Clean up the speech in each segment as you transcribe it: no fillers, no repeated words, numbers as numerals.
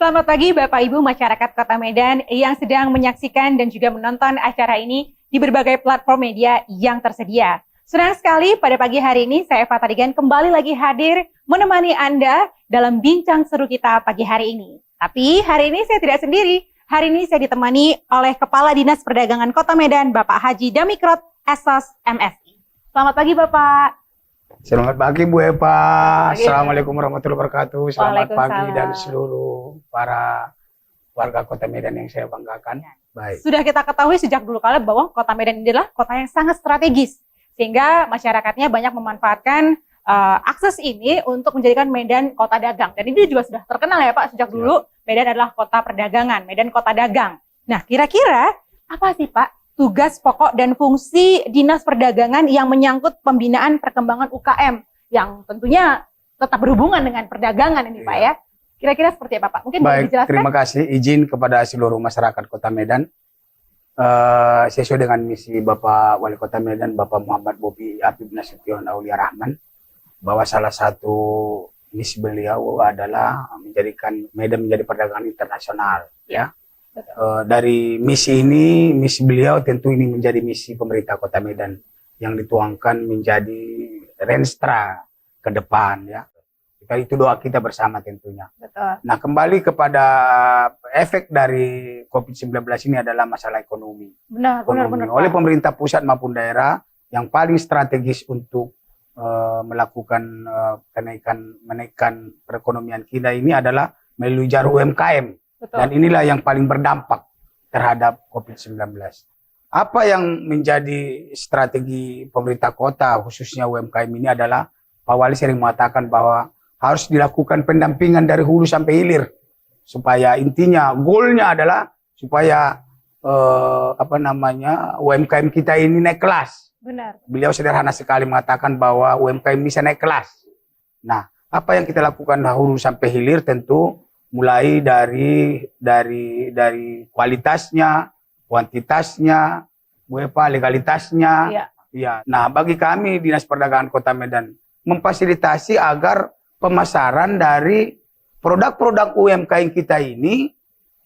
Selamat pagi Bapak Ibu masyarakat Kota Medan yang sedang menyaksikan dan juga menonton acara ini di berbagai platform media yang tersedia. Senang sekali pada pagi hari ini saya Eva Tarigan kembali lagi hadir menemani Anda dalam bincang seru kita pagi hari ini. Tapi hari ini saya tidak sendiri. Hari ini saya ditemani oleh Kepala Dinas Perdagangan Kota Medan Bapak Haji Damikrot Esos MSI. Selamat pagi Bapak. Selamat pagi Bu Eva. Assalamualaikum warahmatullahi wabarakatuh. Selamat pagi dan seluruh para warga Kota Medan yang saya banggakan. Baik. Sudah kita ketahui sejak dulu kala bahwa Kota Medan ini adalah kota yang sangat strategis. Sehingga masyarakatnya banyak memanfaatkan akses ini untuk menjadikan Medan kota dagang. Dan ini juga sudah terkenal ya Pak, sejak dulu Medan adalah kota perdagangan, Medan kota dagang. Nah kira-kira apa sih Pak tugas pokok dan fungsi Dinas Perdagangan yang menyangkut pembinaan perkembangan UKM yang tentunya tetap berhubungan dengan perdagangan ini Pak ya. Kira-kira seperti apa Pak? Mungkin boleh dijelaskan? Terima kasih izin kepada seluruh masyarakat Kota Medan. Sesuai dengan misi Bapak Wali Kota Medan, Bapak Muhammad Bobi Habib Nasution Aulia Rahman, bahwa salah satu misi beliau adalah menjadikan Medan menjadi perdagangan internasional ya. Dari misi ini, misi beliau tentu ini menjadi misi pemerintah Kota Medan yang dituangkan menjadi renstra ke depan ya. Itu doa kita bersama tentunya. Betul. Nah kembali kepada efek dari COVID-19 ini adalah masalah ekonomi. Benar. Oleh pemerintah pusat maupun daerah yang paling strategis untuk melakukan menaikkan perekonomian kita ini adalah melalui jalur UMKM. Betul. Dan inilah yang paling berdampak terhadap COVID-19. Apa yang menjadi strategi pemerintah kota khususnya UMKM ini adalah Pak Wali sering mengatakan bahwa harus dilakukan pendampingan dari hulu sampai hilir. Supaya intinya, goalnya adalah supaya UMKM kita ini naik kelas. Benar. Beliau sederhana sekali mengatakan bahwa UMKM bisa naik kelas. Nah, apa yang kita lakukan hulu sampai hilir tentu mulai dari kualitasnya, kuantitasnya, legalitasnya. Ya. Nah, bagi kami Dinas Perdagangan Kota Medan memfasilitasi agar pemasaran dari produk-produk UMKM kita ini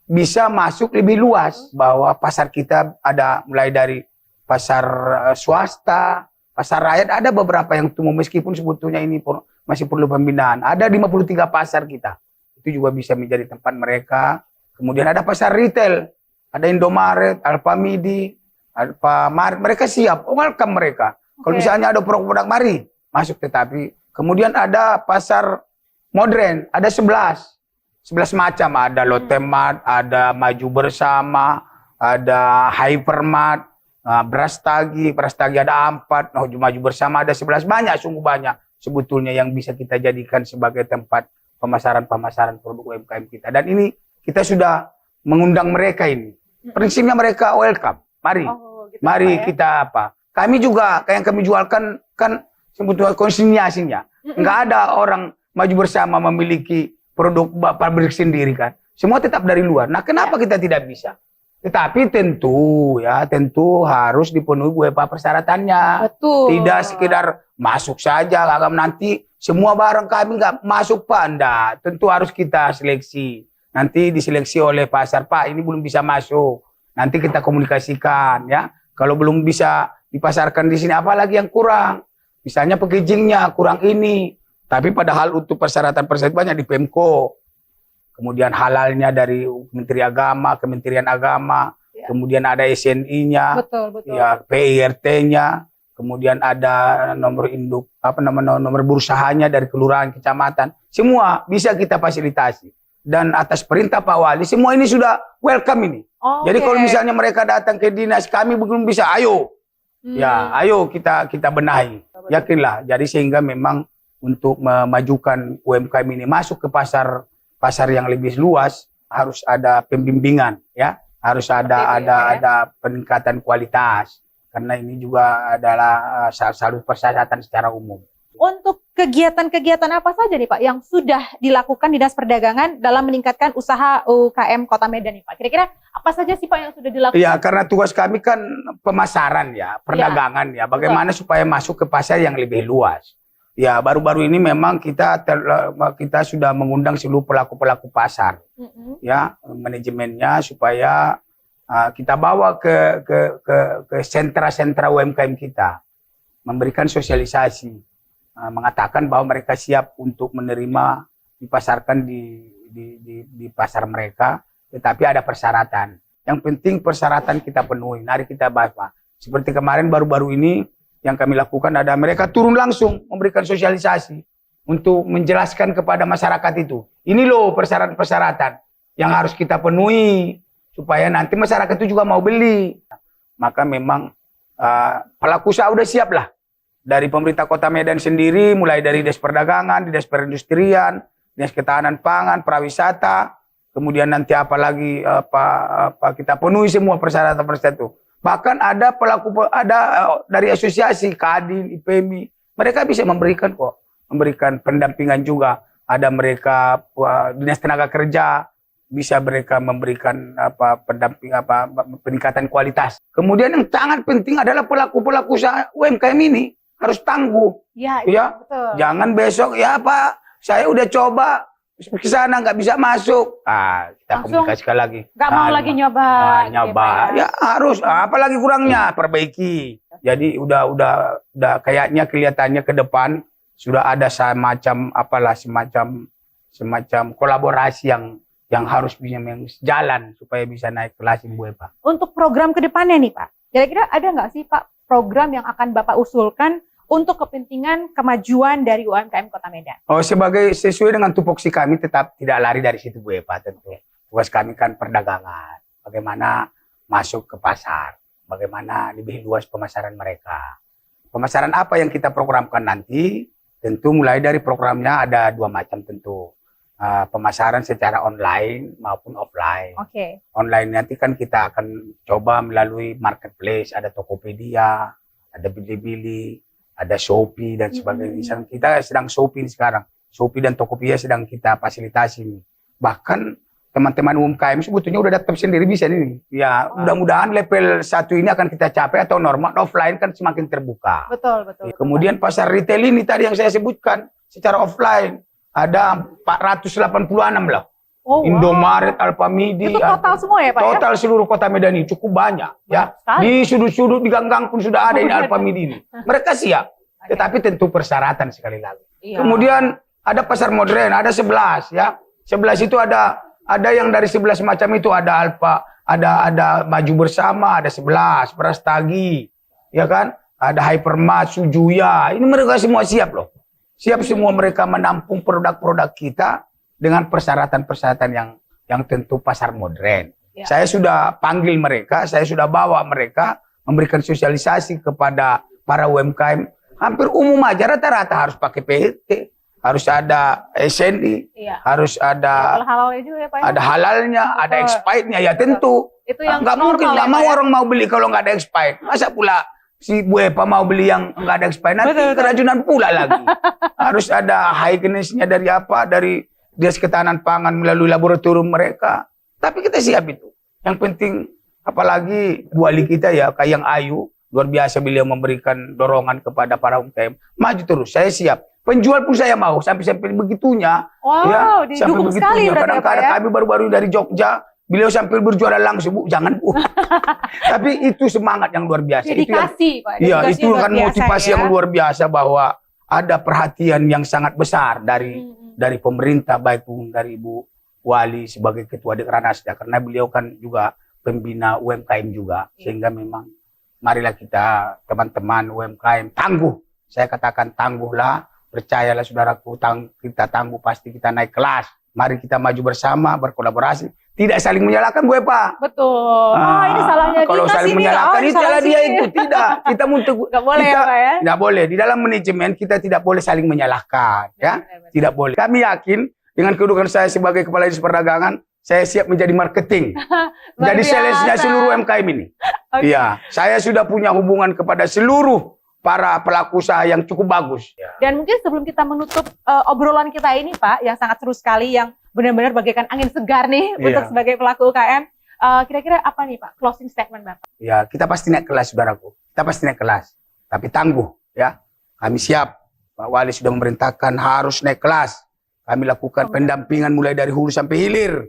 bisa masuk lebih luas, bahwa pasar kita ada mulai dari pasar swasta, pasar rakyat, ada beberapa yang tumbuh meskipun sebetulnya ini masih perlu pembinaan. Ada 53 pasar kita. Itu juga bisa menjadi tempat mereka. Kemudian ada pasar retail, ada Indomaret, Alfamidi, Alfamart, mereka siap, welcome mereka. Kalau misalnya ada produk-produk mari masuk, tetapi kemudian ada pasar modern, ada 11 macam, ada Lotte Mart, ada Maju Bersama, ada Hypermart, Brastagi ada 4, Maju Bersama ada 11, banyak, sungguh banyak sebetulnya yang bisa kita jadikan sebagai tempat pemasaran produk UMKM kita. Dan ini kita sudah mengundang mereka ini. Prinsipnya mereka welcome. Mari kita apa? Kami juga yang kami jualkan kan sebetulnya konsinyasinya. Enggak ada orang Maju Bersama memiliki produk pabrik sendiri kan. Semua tetap dari luar. Nah, kenapa kita tidak bisa? Tetapi tentu harus dipenuhi persyaratannya. Betul. Tidak sekedar masuk saja, nanti semua barang kami nggak masuk Pak. Enggak, tentu harus kita seleksi. Nanti diseleksi oleh pasar, Pak ini belum bisa masuk. Nanti kita komunikasikan ya. Kalau belum bisa dipasarkan di sini, apalagi yang kurang. Misalnya packagingnya kurang ini. Tapi padahal untuk persyaratan banyak di Pemko. Kemudian halalnya dari Kementerian Agama. Ya. Kemudian ada SNI-nya. Betul. Ya, PIRT-nya. Kemudian ada nomor induk, nomor berusahanya dari kelurahan, kecamatan. Semua bisa kita fasilitasi. Dan atas perintah Pak Wali, semua ini sudah welcome ini. Jadi kalau misalnya mereka datang ke dinas, kami belum bisa, ayo. Ya, ayo kita benahi. Yakinlah. Jadi sehingga memang untuk memajukan UMKM ini masuk ke pasar yang lebih luas, harus ada pembimbingan ya. Harus ada peningkatan kualitas. Karena ini juga adalah salah persyaratan secara umum. Untuk kegiatan-kegiatan apa saja nih Pak yang sudah dilakukan Dinas Perdagangan dalam meningkatkan usaha UKM Kota Medan nih Pak? Kira-kira apa saja sih Pak yang sudah dilakukan? Ya, karena tugas kami kan pemasaran ya, perdagangan ya. Bagaimana supaya masuk ke pasar yang lebih luas. Ya, baru-baru ini memang kita sudah mengundang seluruh pelaku-pelaku pasar, ya, manajemennya supaya kita bawa ke sentra-sentra UMKM kita, memberikan sosialisasi, mengatakan bahwa mereka siap untuk menerima dipasarkan di pasar mereka, tetapi ada persyaratan. Yang penting persyaratan kita penuhi. Mari kita bahas, Pak. Seperti kemarin baru-baru ini yang kami lakukan ada mereka turun langsung memberikan sosialisasi untuk menjelaskan kepada masyarakat itu. Ini loh persyaratan-persyaratan yang harus kita penuhi supaya nanti masyarakat itu juga mau beli. Maka memang pelaku usaha udah siap lah. Dari pemerintah Kota Medan sendiri, mulai dari Dinas Perdagangan, Dinas Perindustrian, Dinas Ketahanan Pangan, Prawisata, kemudian nanti apalagi kita penuhi semua persyaratan-persyaratan itu. Bahkan ada dari asosiasi Kadin, IPMI, mereka bisa memberikan pendampingan juga. Ada mereka Dinas Tenaga Kerja bisa mereka memberikan peningkatan kualitas. Kemudian yang sangat penting adalah pelaku-pelaku usaha UMKM ini harus tangguh. Ya, betul. Jangan besok ya Pak, saya udah coba ke sana nggak bisa masuk. Kita komunikasikan lagi. Nggak mau lagi nyoba. Ya harus. Apalagi kurangnya perbaiki. Jadi udah kayaknya kelihatannya ke depan sudah ada semacam kolaborasi yang harus bisa jalan supaya bisa naik kelas Bu Epa. Untuk program ke depannya nih Pak, kira-kira ada nggak sih Pak program yang akan Bapak usulkan untuk kepentingan kemajuan dari UMKM Kota Medan? Sesuai dengan tupoksi kami tetap tidak lari dari situ Bu Epa tentu. Tugas kami kan perdagangan, bagaimana masuk ke pasar, bagaimana lebih luas pemasaran mereka. Pemasaran apa yang kita programkan nanti, tentu mulai dari programnya ada 2 macam tentu. Pemasaran secara online maupun offline. Online nanti kan kita akan coba melalui marketplace, ada Tokopedia, ada Bilibili, ada Shopee dan sebagainya. Kita sedang Shopee sekarang. Shopee dan Tokopedia sedang kita fasilitasi nih. Bahkan teman-teman UMKM sebetulnya udah datang sendiri bisa nih. Ya, mudah-mudahan level 1 ini akan kita capai atau normal offline kan semakin terbuka. Betul. Kemudian pasar retail ini tadi yang saya sebutkan secara offline ada 486 lah. Indomaret, Alfamidi. Itu total semua ya Pak? Total seluruh Kota Medan ini cukup banyak ya. Di sudut-sudut di gang-gang pun sudah ada ini Alfamidi ini. Mereka siap, tetapi tentu persyaratan sekali lagi. Kemudian ada pasar modern, ada 11 ya. 11 itu ada yang dari 11 macam itu ada Alfa, ada Maju Bersama, ada 11, Prastagi, ya kan? Ada Hypermart, Sujuya. Ini mereka semua siap loh. Siap semua mereka menampung produk-produk kita dengan persyaratan-persyaratan yang tentu pasar modern. Saya sudah panggil mereka, saya sudah bawa mereka memberikan sosialisasi kepada para UMKM. Hampir umum aja rata-rata harus pakai PHT, harus ada SNI, harus ada ada halalnya, ada expirednya ya tentu. Itu yang nggak mungkin, nggak mau orang mau beli kalau nggak ada expired. Masa pula si Bu Epa mau beli yang nggak ada expired, nanti keracunan pula lagi. Harus ada hygiene-nya dari Dinas Ketahanan Pangan melalui laboratorium mereka. Tapi kita siap itu. Yang penting, apalagi wali kita ya, Kayang Ayu, luar biasa beliau memberikan dorongan kepada para UMKM. Maju terus, saya siap. Penjual pun saya mau, sampai begitunya. Wow, didukung sekali. Kadang-kadang kami baru-baru dari Jogja, beliau sampai berjualan langsung, Bu, jangan Bu. Tapi itu semangat yang luar biasa. Dedikasi, Pak. Iya, itu kan motivasi yang luar biasa bahwa ada perhatian yang sangat besar dari pemerintah, baik dari Ibu Wali sebagai Ketua Dekranasda, karena beliau kan juga pembina UMKM juga, sehingga memang marilah kita teman-teman UMKM tangguh. Saya katakan tangguhlah, percayalah saudaraku, kita tangguh pasti kita naik kelas. Mari kita maju bersama, berkolaborasi. Tidak saling menyalahkan Bu Epa. Betul. Ini salahnya dia. Kalau saling menyalahkan itu salah dia itu. Tidak. Kita nggak boleh ya Pak ya? Tidak boleh. Di dalam manajemen kita tidak boleh saling menyalahkan. Ya, tidak boleh. Kami yakin dengan kedudukan saya sebagai Kepala Dinas Perdagangan, saya siap menjadi marketing. Jadi salesnya seluruh UMKM ini. Iya. Saya sudah punya hubungan kepada seluruh para pelaku usaha yang cukup bagus. Dan mungkin sebelum kita menutup obrolan kita ini Pak, yang sangat seru sekali, yang benar-benar bagaikan angin segar nih untuk sebagai pelaku UKM. Kira-kira apa nih Pak closing statement Bapak? Ya, kita pasti naik kelas saudaraku. Kita pasti naik kelas. Tapi tangguh ya. Kami siap Pak Wali sudah memerintahkan harus naik kelas. Kami lakukan pendampingan mulai dari hulu sampai hilir.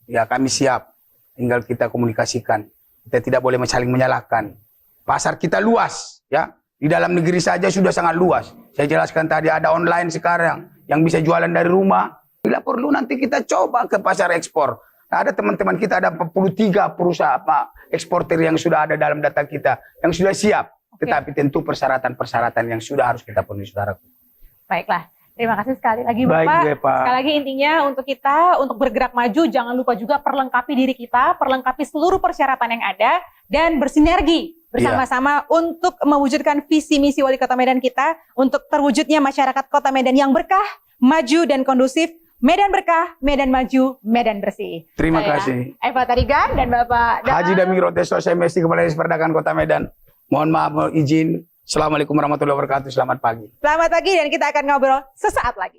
Ya, kami siap. Tinggal kita komunikasikan. Kita tidak boleh saling menyalahkan. Pasar kita luas, ya. Di dalam negeri saja sudah sangat luas. Saya jelaskan tadi ada online sekarang yang bisa jualan dari rumah. Bila perlu nanti kita coba ke pasar ekspor. Nah, ada teman-teman kita, ada 43 perusahaan eksportir yang sudah ada dalam data kita, yang sudah siap. Tetapi tentu persyaratan-persyaratan yang sudah harus kita penuhi, saudaraku. Baiklah. Terima kasih sekali lagi Bapak. Baik, Pak. Sekali lagi intinya untuk kita, untuk bergerak maju, jangan lupa juga perlengkapi diri kita, perlengkapi seluruh persyaratan yang ada, dan bersinergi bersama-sama untuk mewujudkan visi misi Wali Kota Medan kita, untuk terwujudnya masyarakat Kota Medan yang berkah, maju dan kondusif. Medan berkah, Medan maju, Medan bersih. Terima kasih. Eva Tarigan dan Bapak Haji Damiro Testo SMSI, Kepala Dinas Perdagangan Kota Medan. Mohon maaf, mohon izin. Assalamualaikum warahmatullahi wabarakatuh. Selamat pagi. Selamat pagi, dan kita akan ngobrol sesaat lagi.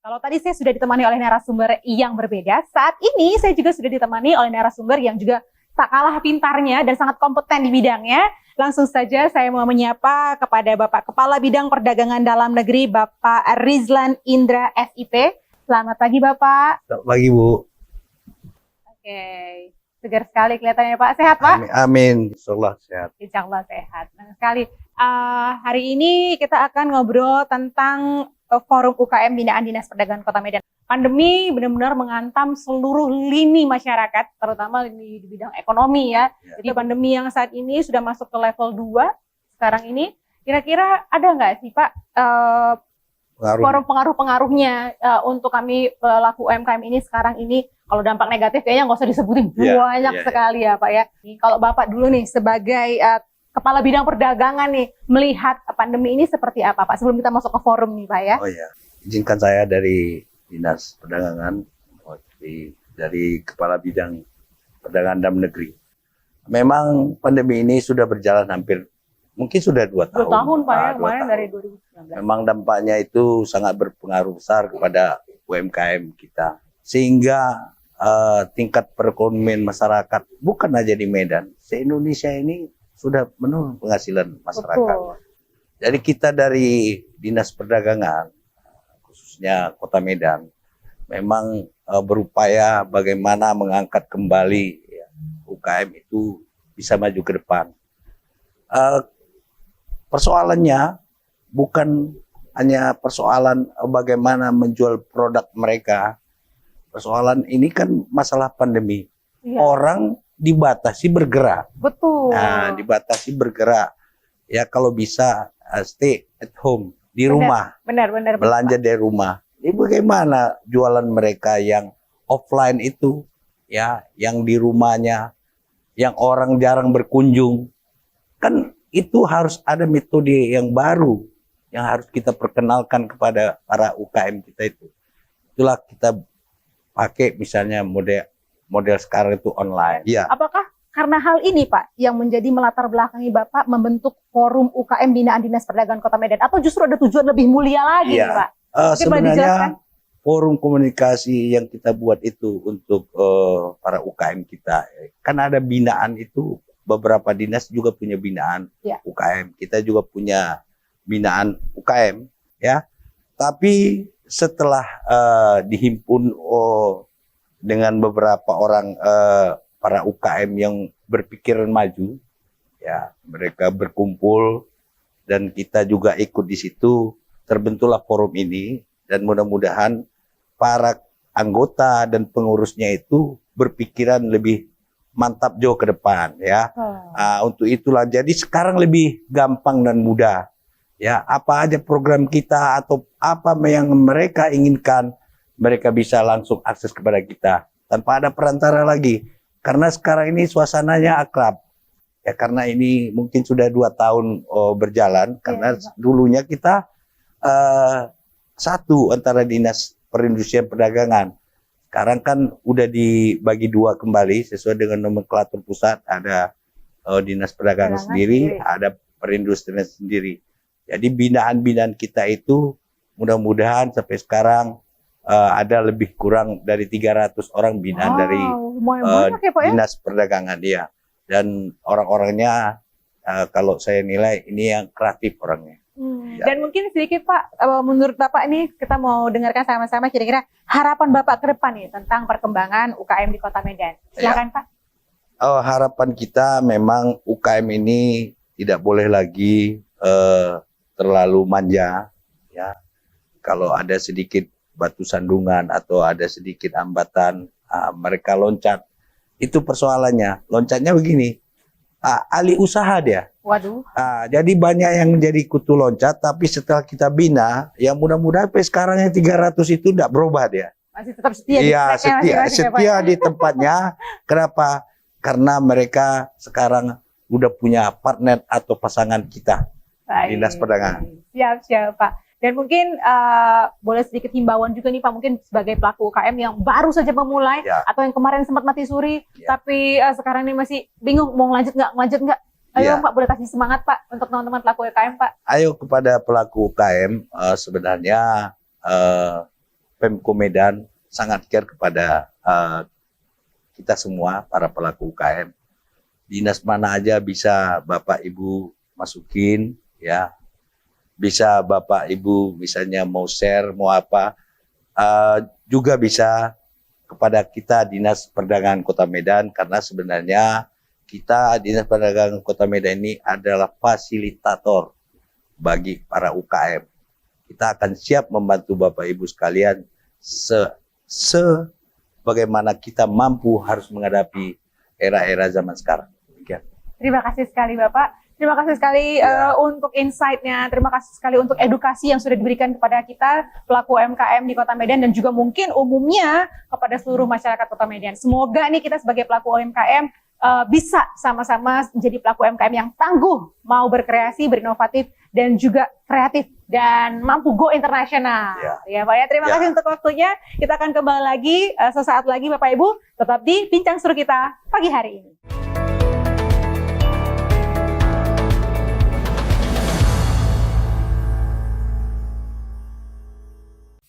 Kalau tadi saya sudah ditemani oleh narasumber yang berbeda, saat ini saya juga sudah ditemani oleh narasumber yang juga tak kalah pintarnya dan sangat kompeten di bidangnya. Langsung saja saya mau menyapa kepada Bapak Kepala Bidang Perdagangan Dalam Negeri, Bapak Rizlan Indra SIP. Selamat pagi Bapak. Selamat pagi Bu. Oke, segar sekali kelihatannya Pak. Sehat Pak? Amin. Insyaallah sehat. Insyaallah sehat. Nah, sekali. Hari ini kita akan ngobrol tentang forum UKM binaan Dinas Perdagangan Kota Medan. Pandemi benar-benar menghantam seluruh lini masyarakat, terutama di bidang ekonomi ya. Jadi pandemi yang saat ini sudah masuk ke level 2 sekarang ini. Kira-kira ada nggak sih Pak forum pengaruh-pengaruhnya untuk kami pelaku UMKM ini sekarang ini? Kalau dampak negatif kayaknya nggak usah disebutin, banyak sekali ya Pak ya. Kalau Bapak dulu nih sebagai Kepala Bidang Perdagangan nih, melihat pandemi ini seperti apa Pak? Sebelum kita masuk ke forum nih Pak ya. Oh iya, izinkan saya dari Dinas Perdagangan, dari Kepala Bidang Perdagangan Dalam Negeri. Memang pandemi ini sudah berjalan hampir, mungkin sudah 2 tahun. 2 tahun Pak ya, kemarin tahun. dari 2019. Memang dampaknya itu sangat berpengaruh besar kepada UMKM kita. Sehingga tingkat perekonomian masyarakat, bukan aja di Medan, se-Indonesia ini sudah menurun penghasilan masyarakat. Betul. Jadi kita dari Dinas Perdagangan, khususnya Kota Medan, memang berupaya bagaimana mengangkat kembali UKM itu bisa maju ke depan. Persoalannya bukan hanya persoalan bagaimana menjual produk mereka. Persoalan ini kan masalah pandemi. Iya. Orang dibatasi bergerak. Betul. Nah, dibatasi bergerak. Ya kalau bisa stay at home, di rumah. Benar. Belanja dari rumah. Ini bagaimana jualan mereka yang offline itu, ya, yang di rumahnya, yang orang jarang berkunjung. Kan itu harus ada metode yang baru yang harus kita perkenalkan kepada para UKM kita itu. Itulah kita pakai misalnya model sekarang itu online. Ya. Apakah karena hal ini Pak yang menjadi melatar belakangi Bapak membentuk forum UKM binaan Dinas Perdagangan Kota Medan, atau justru ada tujuan lebih mulia lagi nih, Pak? Sebenarnya forum komunikasi yang kita buat itu untuk para UKM kita. Kan ada binaan itu, beberapa dinas juga punya binaan UKM. Kita juga punya binaan UKM, ya. Tapi setelah dihimpun dengan beberapa orang para UKM yang berpikiran maju, ya, mereka berkumpul dan kita juga ikut di situ, terbentuklah forum ini, dan mudah-mudahan para anggota dan pengurusnya itu berpikiran lebih mantap jauh ke depan, ya. Untuk itulah jadi sekarang lebih gampang dan mudah, ya. Apa aja program kita atau apa yang mereka inginkan, mereka bisa langsung akses kepada kita tanpa ada perantara lagi. Karena sekarang ini suasananya akrab, ya, karena ini mungkin sudah 2 tahun berjalan. Karena dulunya kita satu antara Dinas Perindustrian Perdagangan. Sekarang kan udah dibagi 2 kembali sesuai dengan nomenklatur pusat. Ada Dinas Perdagangan sendiri, ada perindustrian sendiri. Jadi binaan-binaan kita itu mudah-mudahan sampai sekarang ada lebih kurang dari 300 orang binaan dari lumayan banyak ya Pak ya? Dinas Perdagangan dia. Dan orang-orangnya kalau saya nilai ini yang kreatif orangnya. Ya. Dan mungkin sedikit Pak, menurut Bapak ini kita mau dengarkan sama-sama kira-kira harapan Bapak ke depan nih tentang perkembangan UKM di Kota Medan. Silakan Pak. Harapan kita memang UKM ini tidak boleh lagi terlalu manja, ya. Kalau ada sedikit batu sandungan atau ada sedikit hambatan, mereka loncat. Itu persoalannya. Loncatnya begini, alih usaha dia. Waduh. Jadi banyak yang menjadi kutu loncat, tapi setelah kita bina, ya mudah-mudahan sampai sekarang yang 300 itu tidak berubah dia. Masih tetap setia di Iya, setia ya, di tempatnya. Kenapa? Karena mereka sekarang udah punya partner atau pasangan kita. Dinas Perdagangan. Siap Pak. Dan mungkin boleh sedikit himbauan juga nih Pak, mungkin sebagai pelaku UKM yang baru saja memulai atau yang kemarin sempat mati suri, tapi sekarang ini masih bingung mau lanjut nggak. Ayo Pak, boleh kasih semangat Pak untuk teman-teman pelaku UKM Pak. Ayo kepada pelaku UKM, sebenarnya Pemko Medan sangat care kepada kita semua para pelaku UKM. Dinas mana aja bisa Bapak Ibu masukin, ya. Bisa Bapak Ibu misalnya mau share, mau apa, juga bisa kepada kita Dinas Perdagangan Kota Medan, karena sebenarnya kita Dinas Perdagangan Kota Medan ini adalah fasilitator bagi para UKM. Kita akan siap membantu Bapak Ibu sekalian bagaimana kita mampu harus menghadapi era-era zaman sekarang. Terima kasih sekali Bapak. Terima kasih sekali untuk insight-nya, terima kasih sekali untuk edukasi yang sudah diberikan kepada kita pelaku UMKM di Kota Medan dan juga mungkin umumnya kepada seluruh masyarakat Kota Medan. Semoga nih kita sebagai pelaku UMKM bisa sama-sama menjadi pelaku UMKM yang tangguh, mau berkreasi, berinovatif dan juga kreatif dan mampu go internasional. Ya Pak ya, terima kasih untuk waktunya. Kita akan kembali lagi sesaat lagi Bapak Ibu, tetap di Bincang Seru kita pagi hari ini.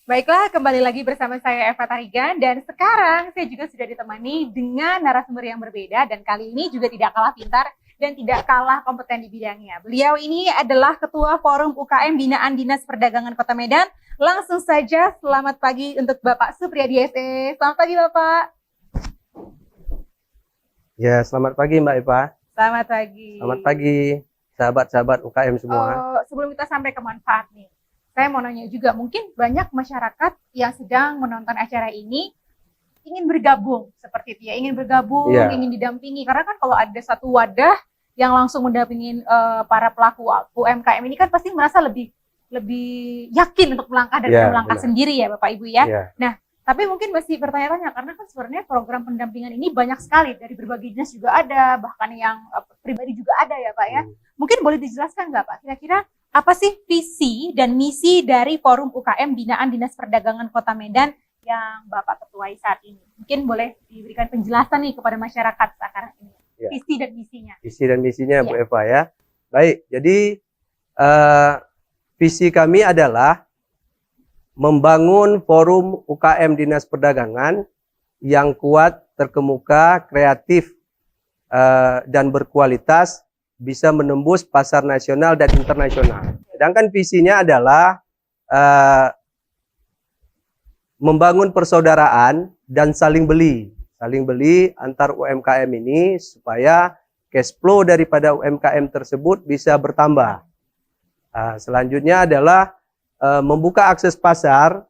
Baiklah, kembali lagi bersama saya Eva Tarigan dan sekarang saya juga sudah ditemani dengan narasumber yang berbeda dan kali ini juga tidak kalah pintar dan tidak kalah kompeten di bidangnya. Beliau ini adalah Ketua Forum UKM Binaan Dinas Perdagangan Kota Medan. Langsung saja selamat pagi untuk Bapak Supriyadi SE. Selamat pagi Bapak. Ya, selamat pagi Mbak Eva. Selamat pagi. Selamat pagi sahabat-sahabat UKM semua. Sebelum kita sampai ke manfaat nih, saya mau nanya juga, mungkin banyak masyarakat yang sedang menonton acara ini ingin bergabung seperti itu ya, ingin bergabung, ingin didampingi. Karena kan kalau ada satu wadah yang langsung mendampingin para pelaku UMKM ini kan pasti merasa lebih yakin untuk melangkah dan melangkah sendiri ya Bapak Ibu ya. Nah, tapi mungkin masih bertanya-tanya karena kan sebenarnya program pendampingan ini banyak sekali, dari berbagai dinas juga ada, bahkan yang pribadi juga ada ya Pak ya. Mungkin boleh dijelaskan nggak Pak, kira-kira apa sih visi dan misi dari Forum UKM Binaan Dinas Perdagangan Kota Medan yang Bapak ketuai saat ini? Mungkin boleh diberikan penjelasan nih kepada masyarakat sekarang ini. Visi dan misinya. Visi dan misinya Bu Eva ya. Baik, jadi visi kami adalah membangun Forum UKM Dinas Perdagangan yang kuat, terkemuka, kreatif, dan berkualitas, bisa menembus pasar nasional dan internasional. Sedangkan visinya adalah membangun persaudaraan dan saling beli antar UMKM ini supaya cash flow daripada UMKM tersebut bisa bertambah. Selanjutnya adalah membuka akses pasar,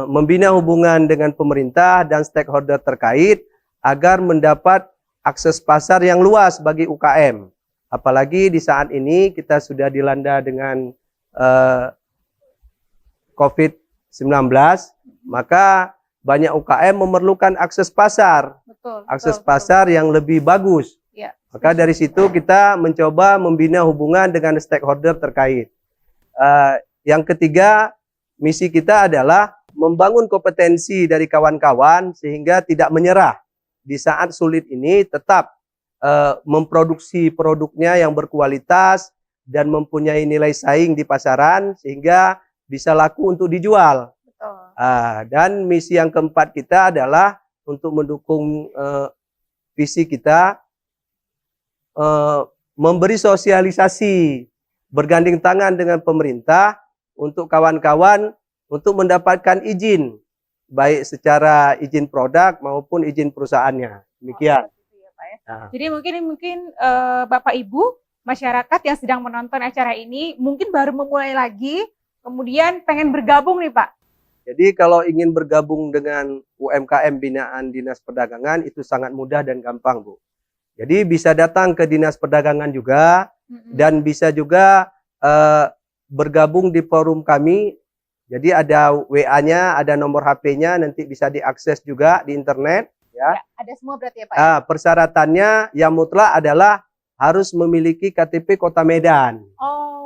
membina hubungan dengan pemerintah dan stakeholder terkait agar mendapat akses pasar yang luas bagi UKM. Apalagi di saat ini kita sudah dilanda dengan COVID-19, maka banyak UKM memerlukan akses pasar. Akses pasar yang lebih bagus. Maka dari situ kita mencoba membina hubungan dengan stakeholder terkait. Yang ketiga, misi kita adalah membangun kompetensi dari kawan-kawan sehingga tidak menyerah. Di saat sulit ini tetap memproduksi produknya yang berkualitas dan mempunyai nilai saing di pasaran sehingga bisa laku untuk dijual. Dan misi yang keempat kita adalah untuk mendukung visi kita, memberi sosialisasi, bergandeng tangan dengan pemerintah untuk kawan-kawan untuk mendapatkan izin, baik secara izin produk maupun izin perusahaannya. Demikian. Jadi mungkin Bapak Ibu, masyarakat yang sedang menonton acara ini mungkin baru memulai lagi, kemudian pengen bergabung nih Pak. Jadi kalau ingin bergabung dengan UMKM binaan Dinas Perdagangan itu sangat mudah dan gampang, Bu. Jadi bisa datang ke Dinas Perdagangan juga dan bisa juga bergabung di forum kami. Jadi ada WA-nya, ada nomor HP-nya, nanti bisa diakses juga di internet. Ya, ada semua berarti ya Pak? Persyaratannya yang mutlak adalah harus memiliki KTP Kota Medan.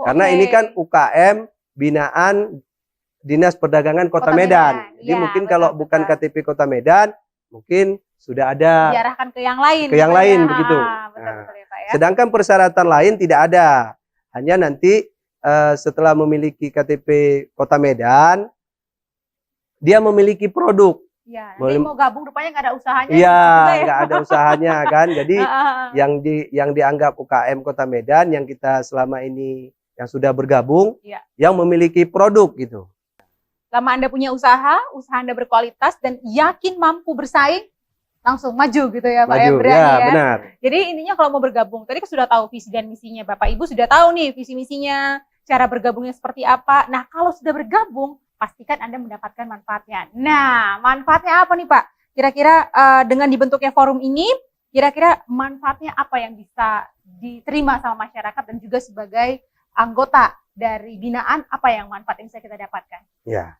Karena ini kan UKM binaan Dinas Perdagangan Kota Medan. Jadi mungkin kalau bukan KTP Kota Medan, mungkin sudah ada diarahkan ke yang lain. Ke yang lain begitu. Betul ya, Pak, ya. Sedangkan persyaratan lain tidak ada. Hanya nanti setelah memiliki KTP Kota Medan, dia memiliki produk. Ya, nanti mau gabung rupanya nggak ada usahanya. Iya, nggak ada usahanya kan. Jadi yang dianggap UKM Kota Medan yang kita selama ini yang sudah bergabung, yang memiliki produk gitu. Lama Anda punya usaha Anda berkualitas dan yakin mampu bersaing, langsung maju gitu ya Pak ya, berani ya. Benar. Jadi intinya kalau mau bergabung, tadi sudah tahu visi dan misinya, Bapak Ibu sudah tahu nih visi misinya, cara bergabungnya seperti apa. Nah kalau sudah bergabung, pastikan Anda mendapatkan manfaatnya. Nah manfaatnya apa nih Pak? Kira-kira dengan dibentuknya forum ini, kira-kira manfaatnya apa yang bisa diterima sama masyarakat dan juga sebagai anggota dari binaan, apa yang manfaat yang bisa kita dapatkan? Ya,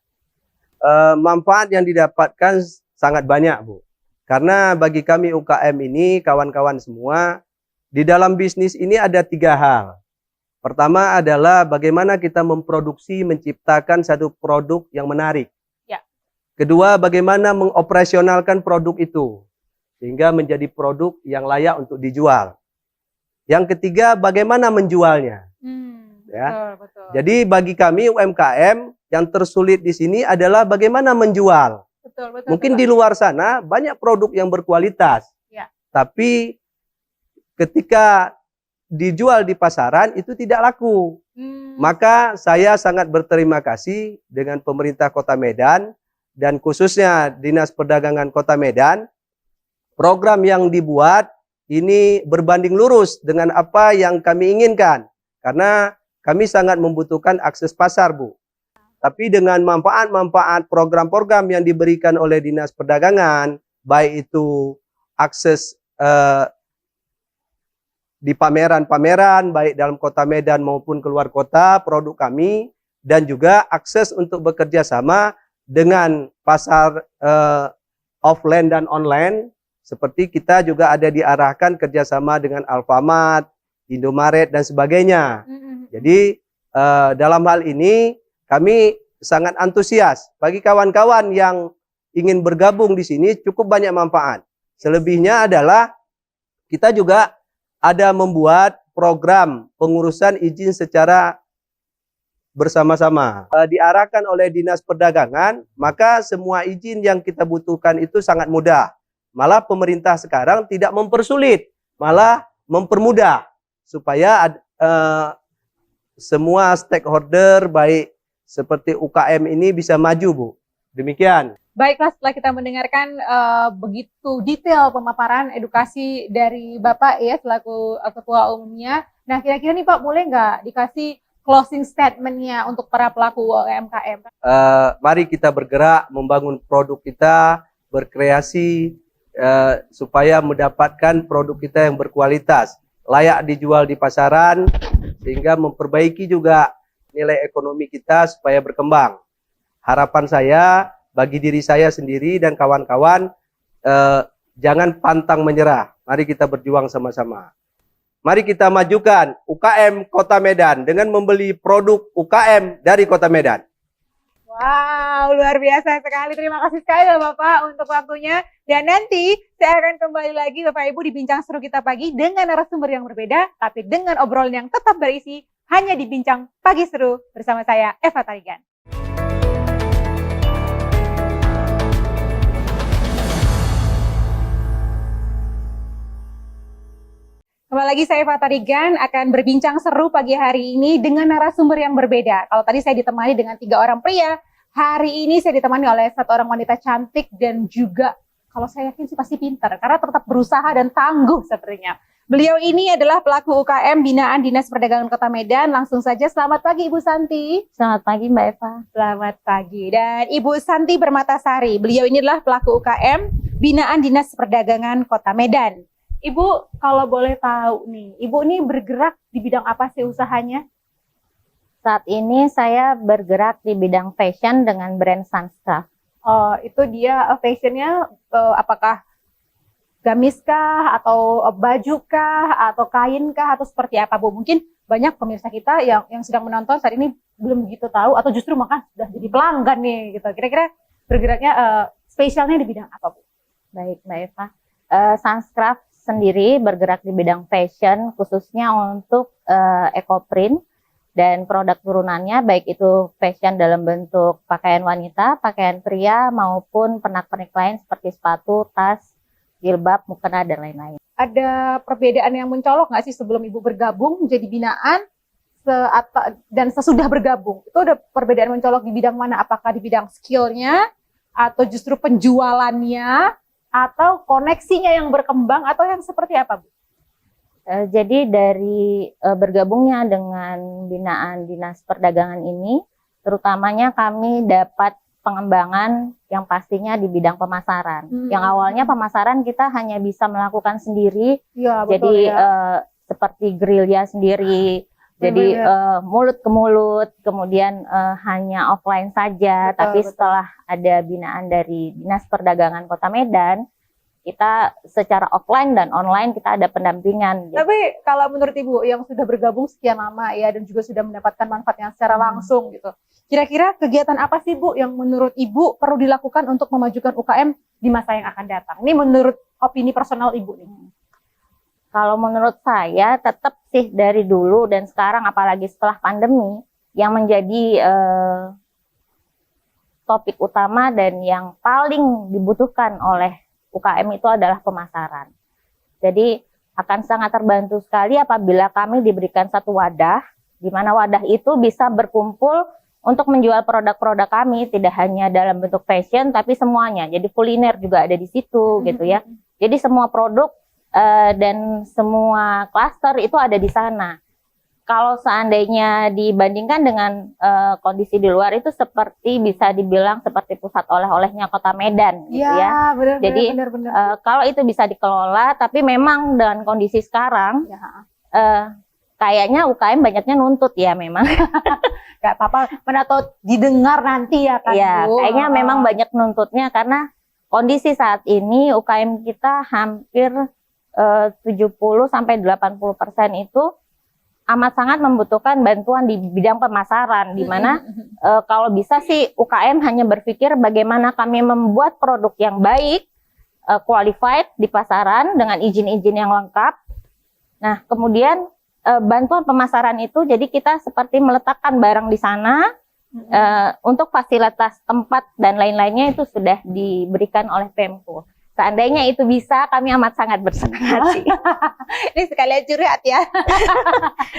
manfaat yang didapatkan sangat banyak Bu. Karena bagi kami UKM ini, kawan-kawan semua, di dalam bisnis ini ada 3 hal. Pertama adalah bagaimana kita memproduksi, menciptakan satu produk yang menarik. Ya. Kedua, bagaimana mengoperasionalkan produk itu, sehingga menjadi produk yang layak untuk dijual. Yang ketiga, bagaimana menjualnya. Ya. Betul. Jadi bagi kami UMKM yang tersulit di sini adalah bagaimana menjual. Betul, mungkin di luar sana banyak produk yang berkualitas, tapi ketika dijual di pasaran itu tidak laku. Maka saya sangat berterima kasih dengan pemerintah Kota Medan dan khususnya Dinas Perdagangan Kota Medan. Program yang dibuat ini berbanding lurus dengan apa yang kami inginkan. Karena kami sangat membutuhkan akses pasar, Bu. Tapi dengan manfaat-manfaat program-program yang diberikan oleh Dinas Perdagangan, baik itu akses di pameran-pameran, baik dalam Kota Medan maupun keluar kota, produk kami, dan juga akses untuk bekerja sama dengan pasar offline dan online, seperti kita juga ada diarahkan kerjasama dengan Alfamart, Indomaret, dan sebagainya. Jadi dalam hal ini kami sangat antusias. Bagi kawan-kawan yang ingin bergabung di sini cukup banyak manfaat. Selebihnya adalah kita juga ada membuat program pengurusan izin secara bersama-sama. Diarahkan oleh Dinas Perdagangan, maka semua izin yang kita butuhkan itu sangat mudah. Malah pemerintah sekarang tidak mempersulit, malah mempermudah supaya semua stakeholder baik seperti UKM ini bisa maju, Bu. Demikian. Baiklah, setelah kita mendengarkan begitu detail pemaparan edukasi dari Bapak ya selaku ketua umumnya. Nah, kira-kira nih Pak, boleh nggak dikasih closing statement-nya untuk para pelaku UMKM? Mari kita bergerak membangun produk kita, berkreasi supaya mendapatkan produk kita yang berkualitas, layak dijual di pasaran, sehingga memperbaiki juga nilai ekonomi kita supaya berkembang. Harapan saya bagi diri saya sendiri dan kawan-kawan, jangan pantang menyerah. Mari kita berjuang sama-sama. Mari kita majukan UKM Kota Medan dengan membeli produk UKM dari Kota Medan. Wow, luar biasa sekali. Terima kasih sekali ya Bapak untuk waktunya. Dan nanti saya akan kembali lagi Bapak Ibu di Bincang Seru kita pagi dengan narasumber yang berbeda, tapi dengan obrolan yang tetap berisi hanya di Bincang Pagi Seru bersama saya, Eva Tarigan. Kembali lagi saya Fatarigan akan berbincang seru pagi hari ini dengan narasumber yang berbeda. Kalau tadi saya ditemani dengan 3 orang pria, hari ini saya ditemani oleh 1 orang wanita cantik dan juga kalau saya yakin sih pasti pintar karena tetap berusaha dan tangguh sepertinya. Beliau ini adalah pelaku UKM binaan Dinas Perdagangan Kota Medan. Langsung saja selamat pagi Ibu Santi. Selamat pagi Mbak Eva. Selamat pagi. Dan Ibu Santi Bermatasari, beliau ini adalah pelaku UKM binaan Dinas Perdagangan Kota Medan. Ibu, kalau boleh tahu nih, Ibu ini bergerak di bidang apa sih usahanya? Saat ini saya bergerak di bidang fashion dengan brand Sunscraft. Oh, itu dia fashionnya apakah gamis kah, atau baju kah, atau kain kah, atau seperti apa Bu? Mungkin banyak pemirsa kita yang sedang menonton saat ini belum begitu tahu, atau justru makan sudah jadi pelanggan nih gitu. Kira-kira bergeraknya spesialnya di bidang apa Bu? Baik Mbak Eva. Sunscraft sendiri bergerak di bidang fashion khususnya untuk ecoprint dan produk turunannya baik itu fashion dalam bentuk pakaian wanita, pakaian pria maupun pernak-pernik lain seperti sepatu, tas, jilbab, mukena dan lain-lain. Ada perbedaan yang mencolok nggak sih sebelum Ibu bergabung menjadi binaan dan sesudah bergabung? Itu ada perbedaan mencolok di bidang mana? Apakah di bidang skillnya atau justru penjualannya? Atau koneksinya yang berkembang atau yang seperti apa Bu? Jadi dari bergabungnya dengan binaan Dinas Perdagangan ini, terutamanya kami dapat pengembangan yang pastinya di bidang pemasaran. Yang awalnya pemasaran kita hanya bisa melakukan sendiri, ya, betul, jadi ya. Seperti gerilya sendiri. Jadi mulut ke mulut, kemudian hanya offline saja. Betul, tapi betul. setelah ada binaan dari Dinas Perdagangan Kota Medan, kita secara offline dan online kita ada pendampingan. Tapi kalau menurut Ibu yang sudah bergabung sekian lama ya dan juga sudah mendapatkan manfaatnya secara langsung gitu, kira-kira kegiatan apa sih Bu yang menurut Ibu perlu dilakukan untuk memajukan UKM di masa yang akan datang? Ini menurut opini personal Ibu nih. Kalau menurut saya tetap sih dari dulu dan sekarang apalagi setelah pandemi yang menjadi topik utama dan yang paling dibutuhkan oleh UKM itu adalah pemasaran. Jadi akan sangat terbantu sekali apabila kami diberikan satu wadah di mana wadah itu bisa berkumpul untuk menjual produk-produk kami tidak hanya dalam bentuk fashion tapi semuanya. Jadi kuliner juga ada di situ gitu ya. Jadi semua produk dan semua klaster itu ada di sana. Kalau seandainya dibandingkan dengan kondisi di luar itu seperti bisa dibilang seperti pusat oleh-olehnya Kota Medan gitu ya. Benar, jadi benar. kalau itu bisa dikelola, tapi memang dengan kondisi sekarang kayaknya UKM banyaknya nuntut ya memang. Gak apa-apa, mana tahu didengar nanti ya kan Ya, Bu. kayaknya memang banyak nuntutnya karena kondisi saat ini UKM kita hampir 70-80% itu amat sangat membutuhkan bantuan di bidang pemasaran, di mana kalau bisa sih UKM hanya berpikir bagaimana kami membuat produk yang baik, qualified di pasaran dengan izin-izin yang lengkap. Nah, kemudian bantuan pemasaran itu jadi kita seperti meletakkan barang di sana untuk fasilitas tempat dan lain-lainnya itu sudah diberikan oleh Pemko. Seandainya itu bisa, kami amat sangat bersenang hati. Ini sekalian curhat ya.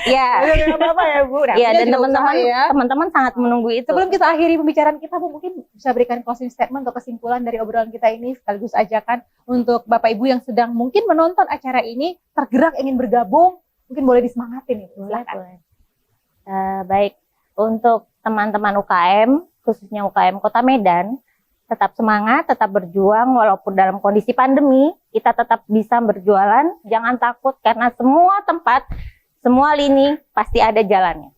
Ya, Apa ya Bu? Nah, ya dan juga teman-teman usaha ya. teman-teman sangat menunggu itu. Sebelum kita akhiri pembicaraan kita, Bu, mungkin bisa berikan closing statement atau kesimpulan dari obrolan kita ini sekaligus ajakan untuk Bapak Ibu yang sedang mungkin menonton acara ini tergerak ingin bergabung, mungkin boleh disemangatin nih. Silakan. Baik, untuk teman-teman UKM, khususnya UKM Kota Medan, tetap semangat, tetap berjuang walaupun dalam kondisi pandemi, kita tetap bisa berjualan, jangan takut karena semua tempat, semua lini pasti ada jalannya.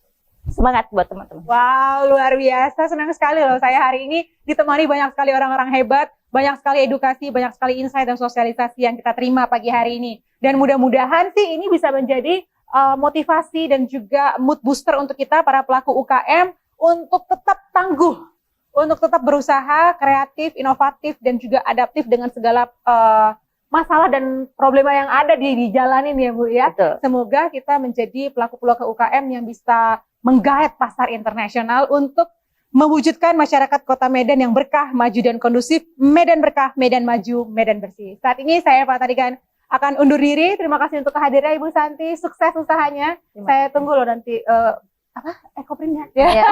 Semangat buat teman-teman. Wow, luar biasa, senang sekali loh saya hari ini ditemani banyak sekali orang-orang hebat, banyak sekali edukasi, banyak sekali insight dan sosialisasi yang kita terima pagi hari ini. Dan mudah-mudahan sih ini bisa menjadi motivasi dan juga mood booster untuk kita para pelaku UKM untuk tetap tangguh, untuk tetap berusaha, kreatif, inovatif, dan juga adaptif dengan segala masalah dan problema yang ada dijalanin ya Bu ya. Betul. Semoga kita menjadi pelaku-pelaku UKM yang bisa menggait pasar internasional untuk mewujudkan masyarakat Kota Medan yang berkah, maju dan kondusif. Medan berkah, Medan maju, Medan bersih. Saat ini saya Fatarigan akan undur diri. Terima kasih untuk kehadirannya Ibu Santi. Sukses usahanya. Saya tunggu loh nanti ekoprintnya. Ya.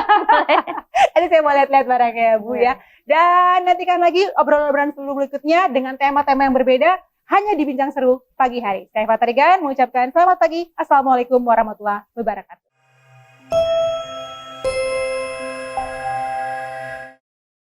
Nanti saya mau lihat-lihat barangnya ya Bu ya. Dan nantikan lagi obrolan-obrolan berikutnya dengan tema-tema yang berbeda hanya di Bincang Seru pagi hari. Saya Fatarigan mengucapkan selamat pagi. Assalamualaikum warahmatullahi wabarakatuh.